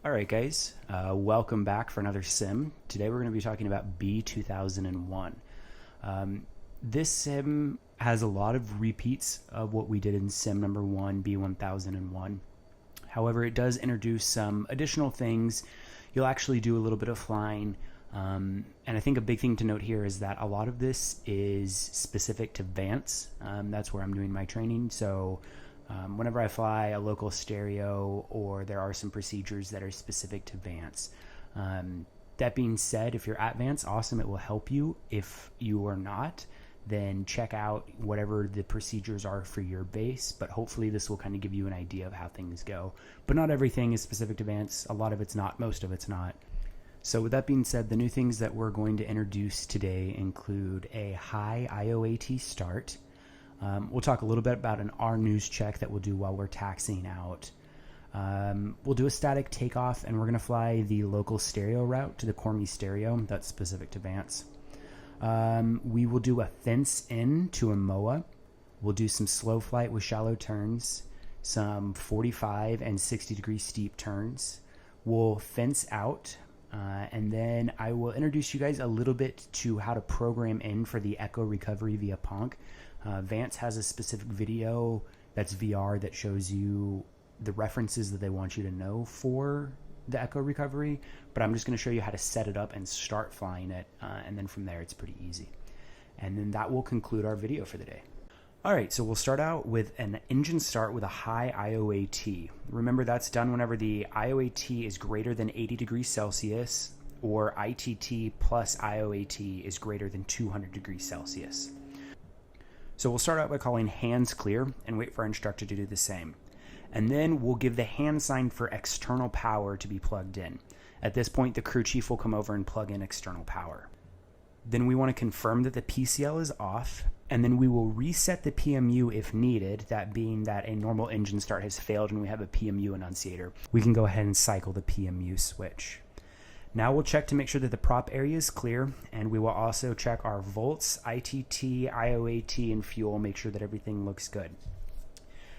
All right, guys, welcome back for another sim. Today we're going to be talking about B2001. This sim has a lot of repeats of what we did in sim number 1, B1001. However, it does introduce some additional things. You'll actually do a little bit of flying. And I think a big thing to note here is that a lot of this is specific to Vance. That's where I'm doing my training. So whenever I fly a local stereo, or there are some procedures that are specific to Vance. That being said, if you're at Vance, awesome, it will help you. If you are not, then check out whatever the procedures are for your base, but hopefully this will kind of give you an idea of how things go. But not everything is specific to Vance. A lot of it's not, most of it's not. So with that being said, the new things that we're going to introduce today include a high IOAT start. We'll talk a little bit about an rnews check that we'll do while we're taxiing out. We'll do a static takeoff, and we're going to fly the local stereo route to the Cormy stereo. That's specific to Vance. We will do a fence in to a MOA. We'll do some slow flight with shallow turns, some 45 and 60 degree steep turns. We'll fence out, and then I will introduce you guys a little bit to how to program in for the echo recovery via Ponk. Vance has a specific video that's VR that shows you the references that they want you to know for the echo recovery, but I'm just going to show you how to set it up and start flying it, and then from there it's pretty easy. And then that will conclude our video for the day. Alright, so we'll start out with an engine start with a high IOAT. Remember, that's done whenever the IOAT is greater than 80 degrees Celsius, or ITT plus IOAT is greater than 200 degrees Celsius. So we'll start out by calling hands clear and wait for our instructor to do the same. And then we'll give the hand sign for external power to be plugged in. At this point, the crew chief will come over and plug in external power. Then we want to confirm that the PCL is off, and then we will reset the PMU if needed, that being that a normal engine start has failed and we have a PMU annunciator. We can go ahead and cycle the PMU switch. Now we'll check to make sure that the prop area is clear, and we will also check our volts, ITT, IOAT, and fuel, make sure that everything looks good.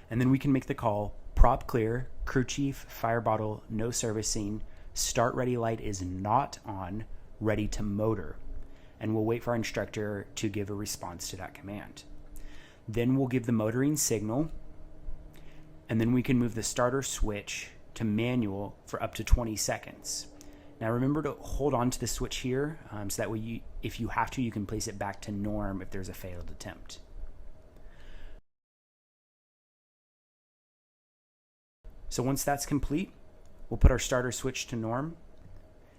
And then we can make the call, prop clear, crew chief, fire bottle, no servicing, start ready light is not on, ready to motor. And we'll wait for our instructor to give a response to that command. Then we'll give the motoring signal, and then we can move the starter switch to manual for up to 20 seconds. Now remember to hold on to the switch here, so that way if you have to, you can place it back to norm if there's a failed attempt. So once that's complete, we'll put our starter switch to norm,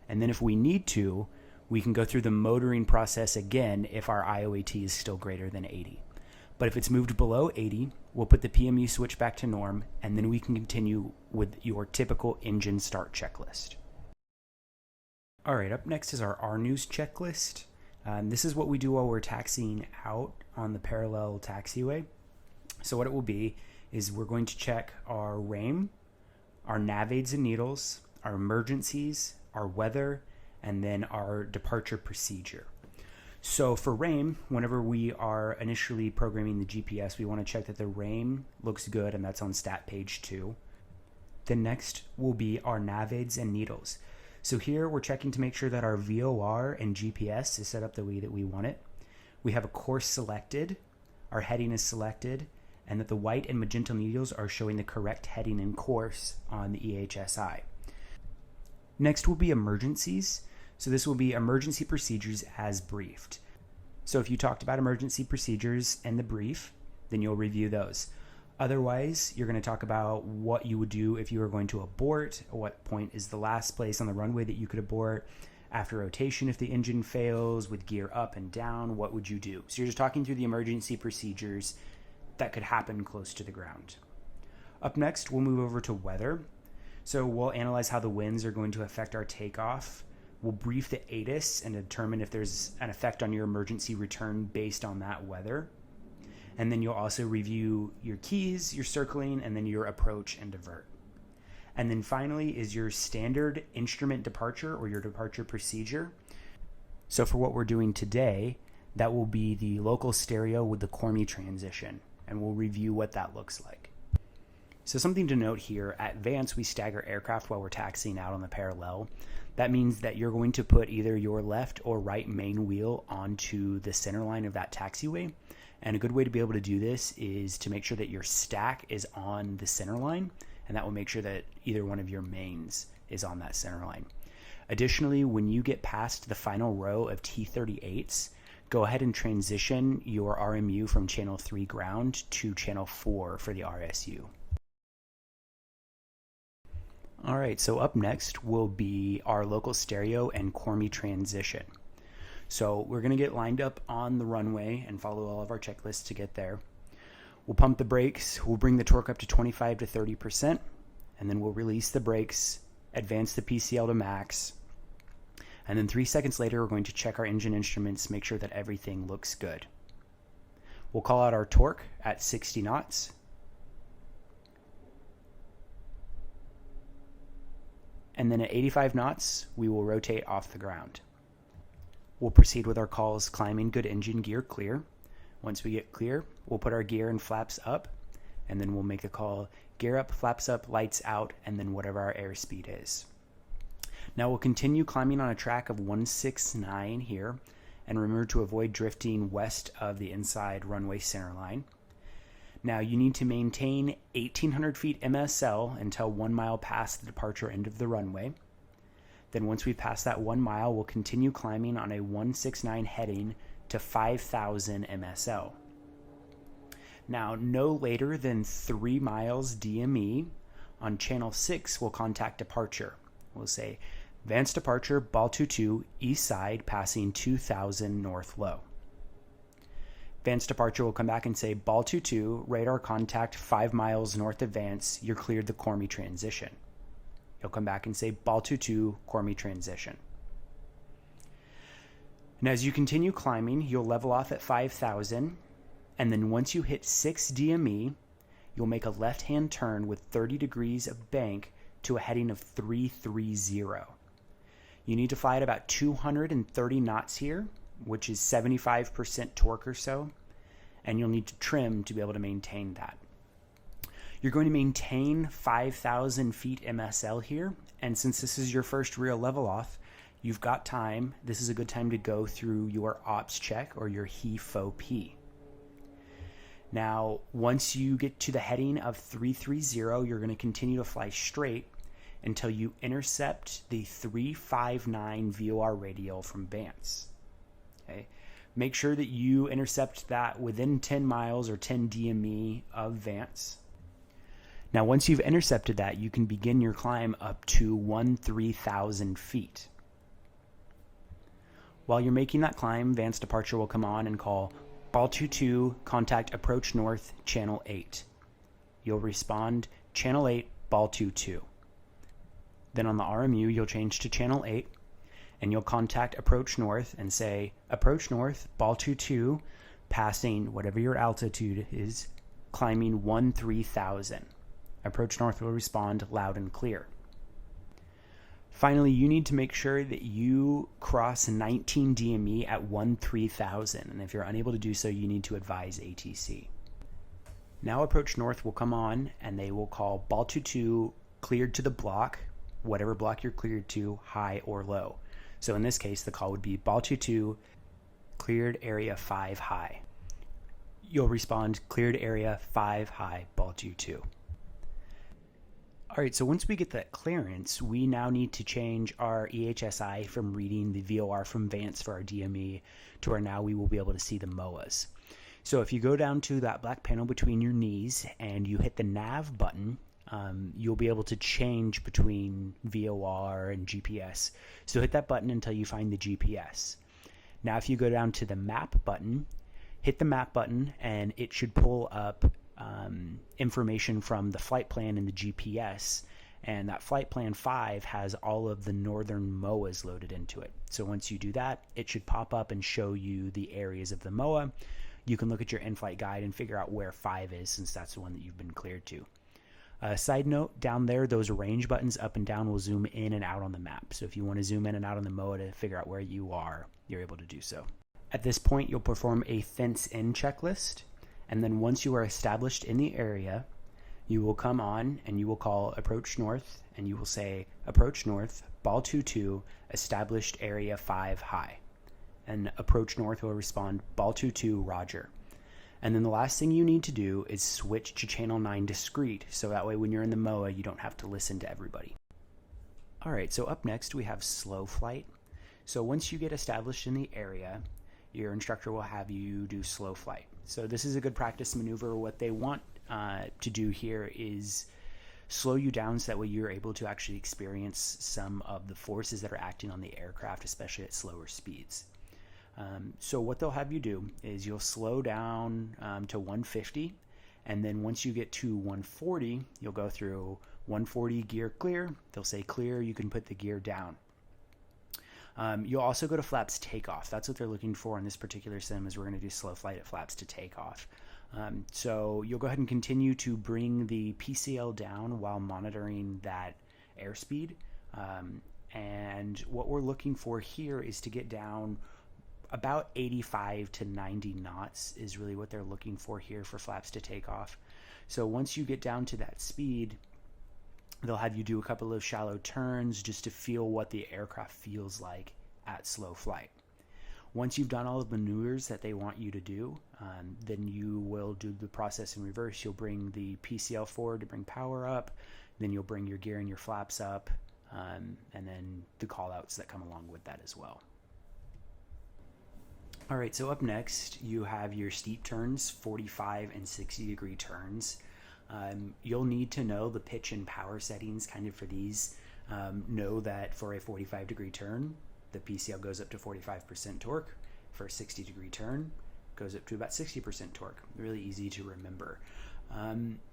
and then if we need to, we can go through the motoring process again if our IOAT is still greater than 80. But if it's moved below 80, we'll put the PMU switch back to norm, and then we can continue with your typical engine start checklist. All right, up next is our rnews checklist. This is what we do while we're taxiing out on the parallel taxiway. So what it will be is we're going to check our RAIM, our nav aids and needles, our emergencies, our weather, and then our departure procedure. So for RAIM, whenever we are initially programming the GPS, we want to check that the RAIM looks good, and that's on stat page 2. Then next will be our nav aids and needles. So here we're checking to make sure that our VOR and GPS is set up the way that we want it. We have a course selected, our heading is selected, and that the white and magenta needles are showing the correct heading and course on the EHSI. Next will be emergencies. So this will be emergency procedures as briefed. So if you talked about emergency procedures in the brief, then you'll review those. Otherwise, you're going to talk about what you would do if you were going to abort, what point is the last place on the runway that you could abort, after rotation if the engine fails, with gear up and down, what would you do? So you're just talking through the emergency procedures that could happen close to the ground. Up next, we'll move over to weather. So we'll analyze how the winds are going to affect our takeoff. We'll brief the ATIS and determine if there's an effect on your emergency return based on that weather. And then you'll also review your keys, your circling, and then your approach and divert. And then finally is your standard instrument departure or your departure procedure. So for what we're doing today, that will be the local stereo with the Cormy transition, and we'll review what that looks like. So something to note here, at Vance, we stagger aircraft while we're taxiing out on the parallel. That means that you're going to put either your left or right main wheel onto the center line of that taxiway. And a good way to be able to do this is to make sure that your stack is on the center line, and that will make sure that either one of your mains is on that center line. Additionally, when you get past the final row of T-38s, go ahead and transition your RMU from channel 3 ground to channel 4 for the RSU. All right, so up next will be our local stereo and Cormi transition. So we're going to get lined up on the runway and follow all of our checklists to get there. We'll pump the brakes, we'll bring the torque up to 25 to 30%, and then we'll release the brakes, advance the PCL to max, and then 3 seconds later we're going to check our engine instruments, make sure that everything looks good. We'll call out our torque at 60 knots. And then at 85 knots, we will rotate off the ground. We'll proceed with our calls, climbing good engine gear clear. Once we get clear, we'll put our gear and flaps up, and then we'll make the call gear up, flaps up, lights out, and then whatever our airspeed is. Now we'll continue climbing on a track of 169 here, and remember to avoid drifting west of the inside runway center line. Now you need to maintain 1,800 feet MSL until 1 mile past the departure end of the runway. Then once we pass that 1 mile, we'll continue climbing on a 169 heading to 5,000 MSL. Now, no later than 3 miles DME on channel 6, we'll contact departure. We'll say, Vance departure, Ball 22, east side, passing 2,000 north low. Vance departure will come back and say, Ball 22, radar contact 5 miles north of Vance, you're cleared the Cormi transition. You'll come back and say, Ball 22, Cormi transition. And as you continue climbing, you'll level off at 5,000, and then once you hit 6 DME, you'll make a left-hand turn with 30 degrees of bank to a heading of 330. You need to fly at about 230 knots here, which is 75% torque or so, and you'll need to trim to be able to maintain that. You're going to maintain 5,000 feet MSL here, and since this is your first real level off, you've got time. This is a good time to go through your ops check or your HEFOP. Now, once you get to the heading of 330, you're going to continue to fly straight until you intercept the 359 VOR radial from Vance. Okay? Make sure that you intercept that within 10 miles or 10 DME of Vance. Now, once you've intercepted that, you can begin your climb up to 13,000 feet. While you're making that climb, Vance departure will come on and call Ball 22, contact approach north, channel 8. You'll respond, channel 8, Ball 22. Then on the RMU, you'll change to channel 8, and you'll contact approach north and say, approach north, Ball 22, passing whatever your altitude is, climbing 13,000. Approach north will respond loud and clear. Finally, you need to make sure that you cross 19 DME at 13,000, and if you're unable to do so, you need to advise ATC. Now approach north will come on, and they will call Ball 22 cleared to the block, whatever block you're cleared to, high or low. So in this case, the call would be Ball 22 cleared area 5 high. You'll respond cleared area 5 high, Ball 22. All right, so once we get that clearance, we now need to change our EHSI from reading the VOR from Vance for our DME to where now we will be able to see the MOAs. So if you go down to that black panel between your knees and you hit the nav button, you'll be able to change between VOR and GPS. So hit that button until you find the GPS. Now if you go down to the map button, hit the map button and it should pull up information from the flight plan and the GPS, and that flight plan 5 has all of the northern MOAs loaded into it. So once you do that, it should pop up and show you the areas of the MOA. You can look at your in-flight guide and figure out where 5 is, since that's the one that you've been cleared to. Side note, down there, those range buttons up and down will zoom in and out on the map. So if you want to zoom in and out on the MOA to figure out where you are, you're able to do so. At this point, you'll perform a fence-in checklist. And then once you are established in the area, you will come on and you will call approach north, and you will say approach north, ball 22, established area 5 high. And approach north will respond ball 22, roger. And then the last thing you need to do is switch to channel 9 discrete, so that way when you're in the MOA you don't have to listen to everybody. Alright, so up next we have slow flight. So once you get established in the area, your instructor will have you do slow flight. So this is a good practice maneuver. What they want to do here is slow you down so that way you're able to actually experience some of the forces that are acting on the aircraft, especially at slower speeds. So what they'll have you do is you'll slow down to 150, and then once you get to 140, you'll go through 140 gear clear. They'll say clear, you can put the gear down. You'll also go to flaps takeoff. That's what they're looking for in this particular sim, is we're going to do slow flight at flaps to takeoff. So you'll go ahead and continue to bring the PCL down while monitoring that airspeed. And what we're looking for here is to get down about 85 to 90 knots is really what they're looking for here for flaps to takeoff. So once you get down to that speed, they'll have you do a couple of shallow turns just to feel what the aircraft feels like at slow flight. Once you've done all of the maneuvers that they want you to do, then you will do the process in reverse. You'll bring the PCL forward to bring power up, then you'll bring your gear and your flaps up, and then the callouts that come along with that as well. All right, so up next you have your steep turns, 45 and 60 degree turns. You'll need to know the pitch and power settings kind of for these. Know that for a 45 degree turn, the PCL goes up to 45% torque. For a 60 degree turn, goes up to about 60% torque. Really easy to remember.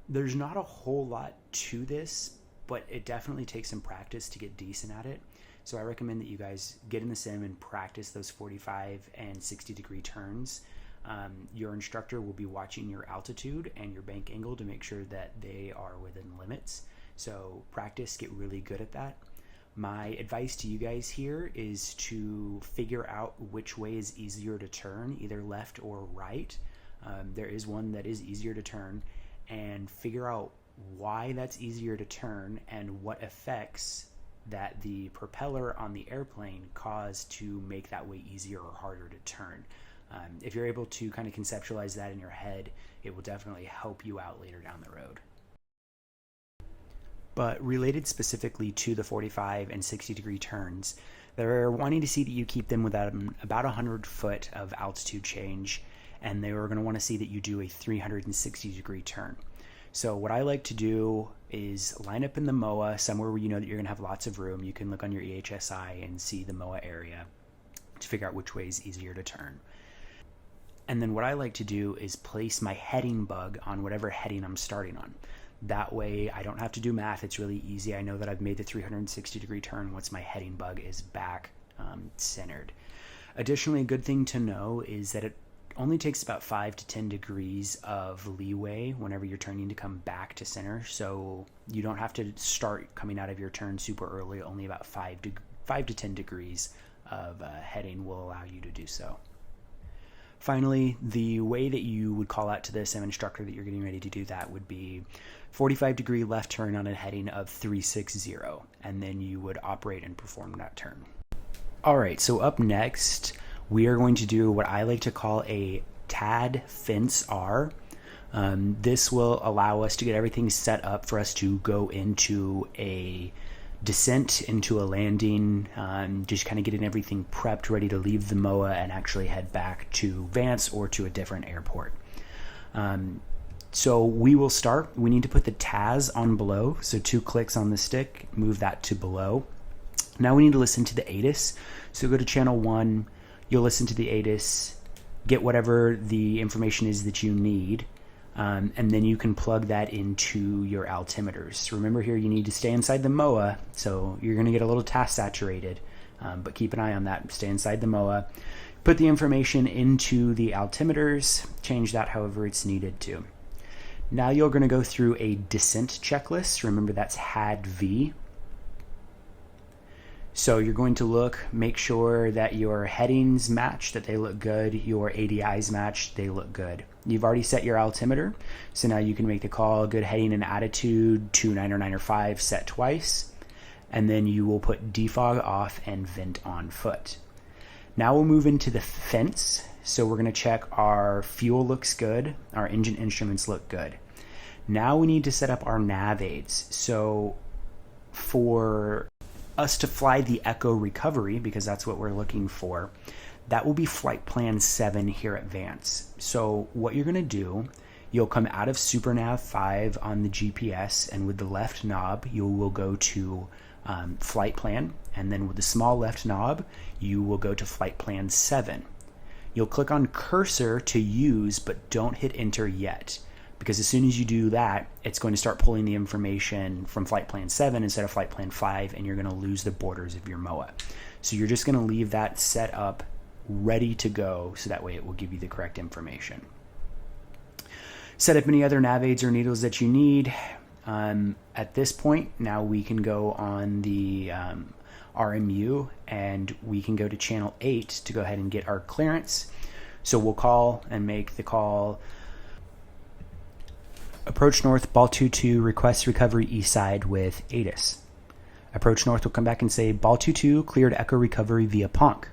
There's not a whole lot to this, but it definitely takes some practice to get decent at it. So I recommend that you guys get in the sim and practice those 45 and 60 degree turns. Your instructor will be watching your altitude and your bank angle to make sure that they are within limits. So practice, get really good at that. My advice to you guys here is to figure out which way is easier to turn, either left or right. There is one that is easier to turn, and figure out why that's easier to turn and what effects that the propeller on the airplane cause to make that way easier or harder to turn. If you're able to kind of conceptualize that in your head, it will definitely help you out later down the road. But related specifically to the 45 and 60 degree turns, they're wanting to see that you keep them without about 100 foot of altitude change, and they are going to want to see that you do a 360 degree turn. So what I like to do is line up in the MOA somewhere where you know that you're going to have lots of room. You can look on your EHSI and see the MOA area to figure out which way is easier to turn. And then what I like to do is place my heading bug on whatever heading I'm starting on. That way I don't have to do math. It's really easy. I know that I've made the 360 degree turn once my heading bug is back centered. Additionally, a good thing to know is that it only takes about 5 to 10 degrees of leeway whenever you're turning to come back to center. So you don't have to start coming out of your turn super early. Only about 5 to 10 degrees of heading will allow you to do so. Finally, the way that you would call out to the sim instructor that you're getting ready to do that would be 45 degree left turn on a heading of 360, and then you would operate and perform that turn. All right, so up next, we are going to do what I like to call a TAD fence R. This will allow us to get everything set up for us to go into a descent, into a landing, just kind of getting everything prepped, ready to leave the MOA and actually head back to Vance or to a different airport. So we will start. We need to put the TAS on below, so 2 clicks on the stick, move that to below. Now we need to listen to the ATIS. So go to channel 1, you'll listen to the ATIS, get whatever the information is that you need, and then you can plug that into your altimeters. Remember here, you need to stay inside the MOA, so you're going to get a little task saturated, but keep an eye on that. Stay inside the MOA. Put the information into the altimeters, change that however it's needed to. Now you're going to go through a descent checklist. Remember, that's HAD-V. So you're going to make sure that your headings match, that they look good, your ADIs match, they look good. You've already set your altimeter, so now you can make the call, good heading and attitude, 29 or 9 or 5, set twice, and then you will put defog off and vent on foot. Now we'll move into the fence. So we're going to check our fuel looks good, our engine instruments look good. Now we need to set up our nav aids. So for us to fly the Echo recovery, because that's what we're looking for, that will be flight plan 7 here at Vance. So what you're going to do, you'll come out of SuperNav 5 on the GPS, and with the left knob, you will go to flight plan, and then with the small left knob, you will go to flight plan 7. You'll click on cursor to use, but don't hit enter yet, because as soon as you do that, it's going to start pulling the information from flight plan 7 instead of flight plan 5, and you're going to lose the borders of your MOA. So you're just going to leave that set up ready to go, so that way it will give you the correct information. Set up any other nav aids or needles that you need. At this point, now we can go on the RMU, and we can go to channel 8 to go ahead and get our clearance. So we'll call and make the call. Approach north, ball 22, request recovery east side with ATIS. Approach north will come back and say, ball 22 cleared Echo recovery via PONC.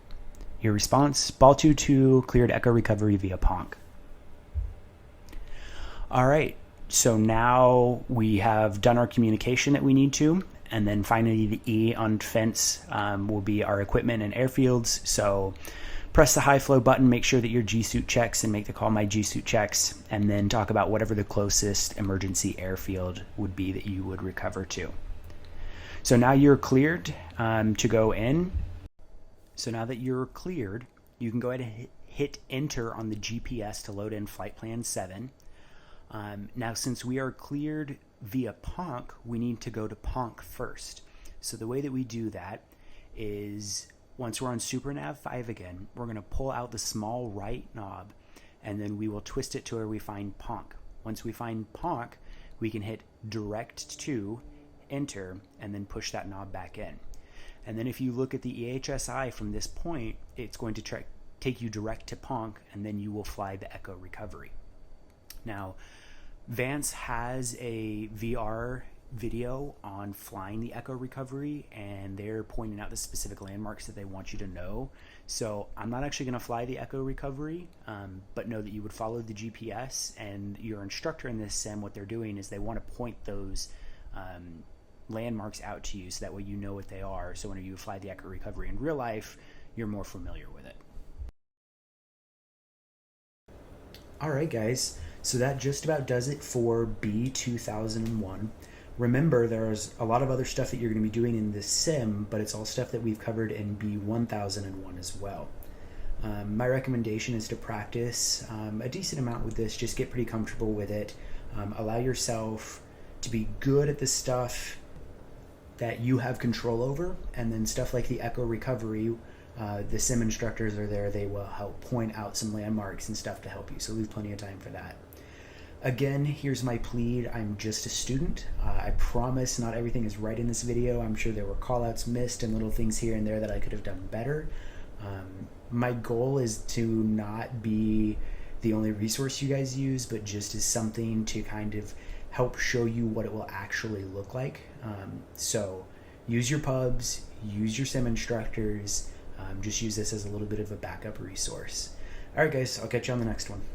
Your response, ball 22 cleared Echo recovery via PONC. All right, so now we have done our communication that we need to. And then finally, the E on fence will be our equipment and airfields. So press the high flow button, make sure that your G suit checks, and make the call my G suit checks, and then talk about whatever the closest emergency airfield would be that you would recover to. So now you're cleared to go in. So now that you're cleared, you can go ahead and hit enter on the GPS to load in flight plan 7. Now, since we are cleared via PONC, we need to go to PONC first. So the way that we do that is, once we're on SuperNav 5 again, we're going to pull out the small right knob, and then we will twist it to where we find PONC. Once we find PONC, we can hit direct to enter and then push that knob back in. And then if you look at the EHSI from this point, it's going to take you direct to PONC, and then you will fly the Echo recovery. Now, Vance has a VR video on flying the Echo recovery, and they're pointing out the specific landmarks that they want you to know. So I'm not actually going to fly the Echo recovery, but know that you would follow the GPS, and your instructor in this sim, what they're doing is they want to point those landmarks out to you, so that way you know what they are. So when you fly the Echo recovery in real life, you're more familiar with it. All right, guys. So that just about does it for B2001. Remember, there's a lot of other stuff that you're going to be doing in this sim, but it's all stuff that we've covered in B1001 as well. My recommendation is to practice a decent amount with this. Just get pretty comfortable with it. Allow yourself to be good at the stuff that you have control over, and then stuff like the Echo recovery, the sim instructors are there. They will help point out some landmarks and stuff to help you, so leave plenty of time for that. Again, here's my plea. I'm just a student. I promise not everything is right in this video. I'm sure there were callouts missed and little things here and there that I could have done better. My goal is to not be the only resource you guys use, but just as something to kind of help show you what it will actually look like. So use your pubs, use your sim instructors, just use this as a little bit of a backup resource. All right, guys, I'll catch you on the next one.